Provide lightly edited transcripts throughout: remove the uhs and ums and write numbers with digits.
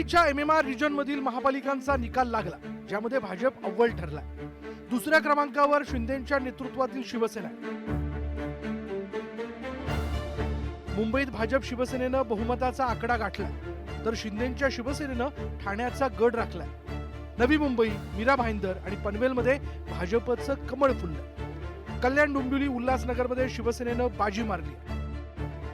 मुंबईच्या MMR region मधील महापालिकांचा निकाल लागला, ज्यामध्ये भाजप अव्वल ठरला। दुसऱ्या क्रमांकावर शिंदेंच्या नेतृत्वातील शिवसेना। मुंबईत भाजप शिवसेनेनं बहुमताचा आकडा गाठला, तर शिंदेंच्या शिवसेनेनं ठाण्याचा गड राखला। नवी मुंबई, मीरा भाईंदर आणि पनवेलमध्ये भाजपचं कमळ फुललं। कल्याण, डोंबिवली, उल्हासनगरमध्ये शिवसेनेनं बाजी मारली।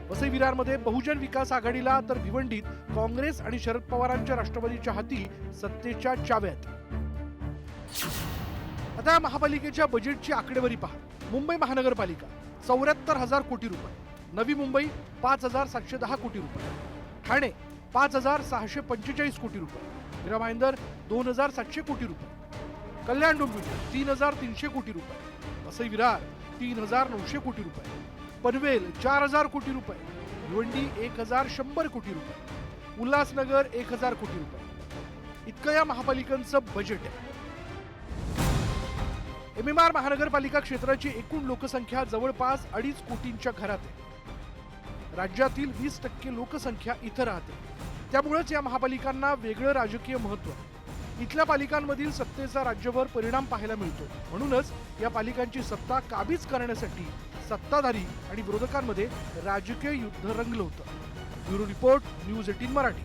वसई विरारमध्ये बहुजन विकास आघाडीला, तर भिवंडीत काँग्रेस आणि शरद पवारांच्या राष्ट्रवादीच्या हाती सत्तेच्या चाव्यात। आता महापालिकेच्या बजेटची आकडेवारी पहा। मुंबई महानगरपालिका 74,000 कोटी रुपये, नवी मुंबई 5,710 कोटी रुपये, ठाणे 5,645 कोटी रुपये, मीरा भाईंदर 2,700 कोटी रुपये, कल्याण डोंबिवली 3,300 कोटी रुपये, वसई विरार 3,900 कोटी रुपये, पनवेल 4,000 कोटी रुपये, भिवंडी 1,100 कोटी रुपये, उल्हासनगर 1,000 कोटी रुपये इतकं या महापालिकांचं बजेट आहे। MMR महानगरपालिका क्षेत्राची एकूण लोकसंख्या जवळपास 2.5 कोटींच्या घरात आहे। राज्यातील 20% लोकसंख्या इथं राहते, त्यामुळेच या महापालिकांना वेगळं राजकीय महत्त्व आहे। इथल्या पालिकांमधील सत्तेचा राज्यभर परिणाम पाहायला मिळतो, म्हणूनच या पालिकांची सत्ता काबीज करण्यासाठी सत्ताधारी आणि विरोधकांमध्ये राजकीय युद्ध रंगलं होतं। Bureau report, news 18 Marathi.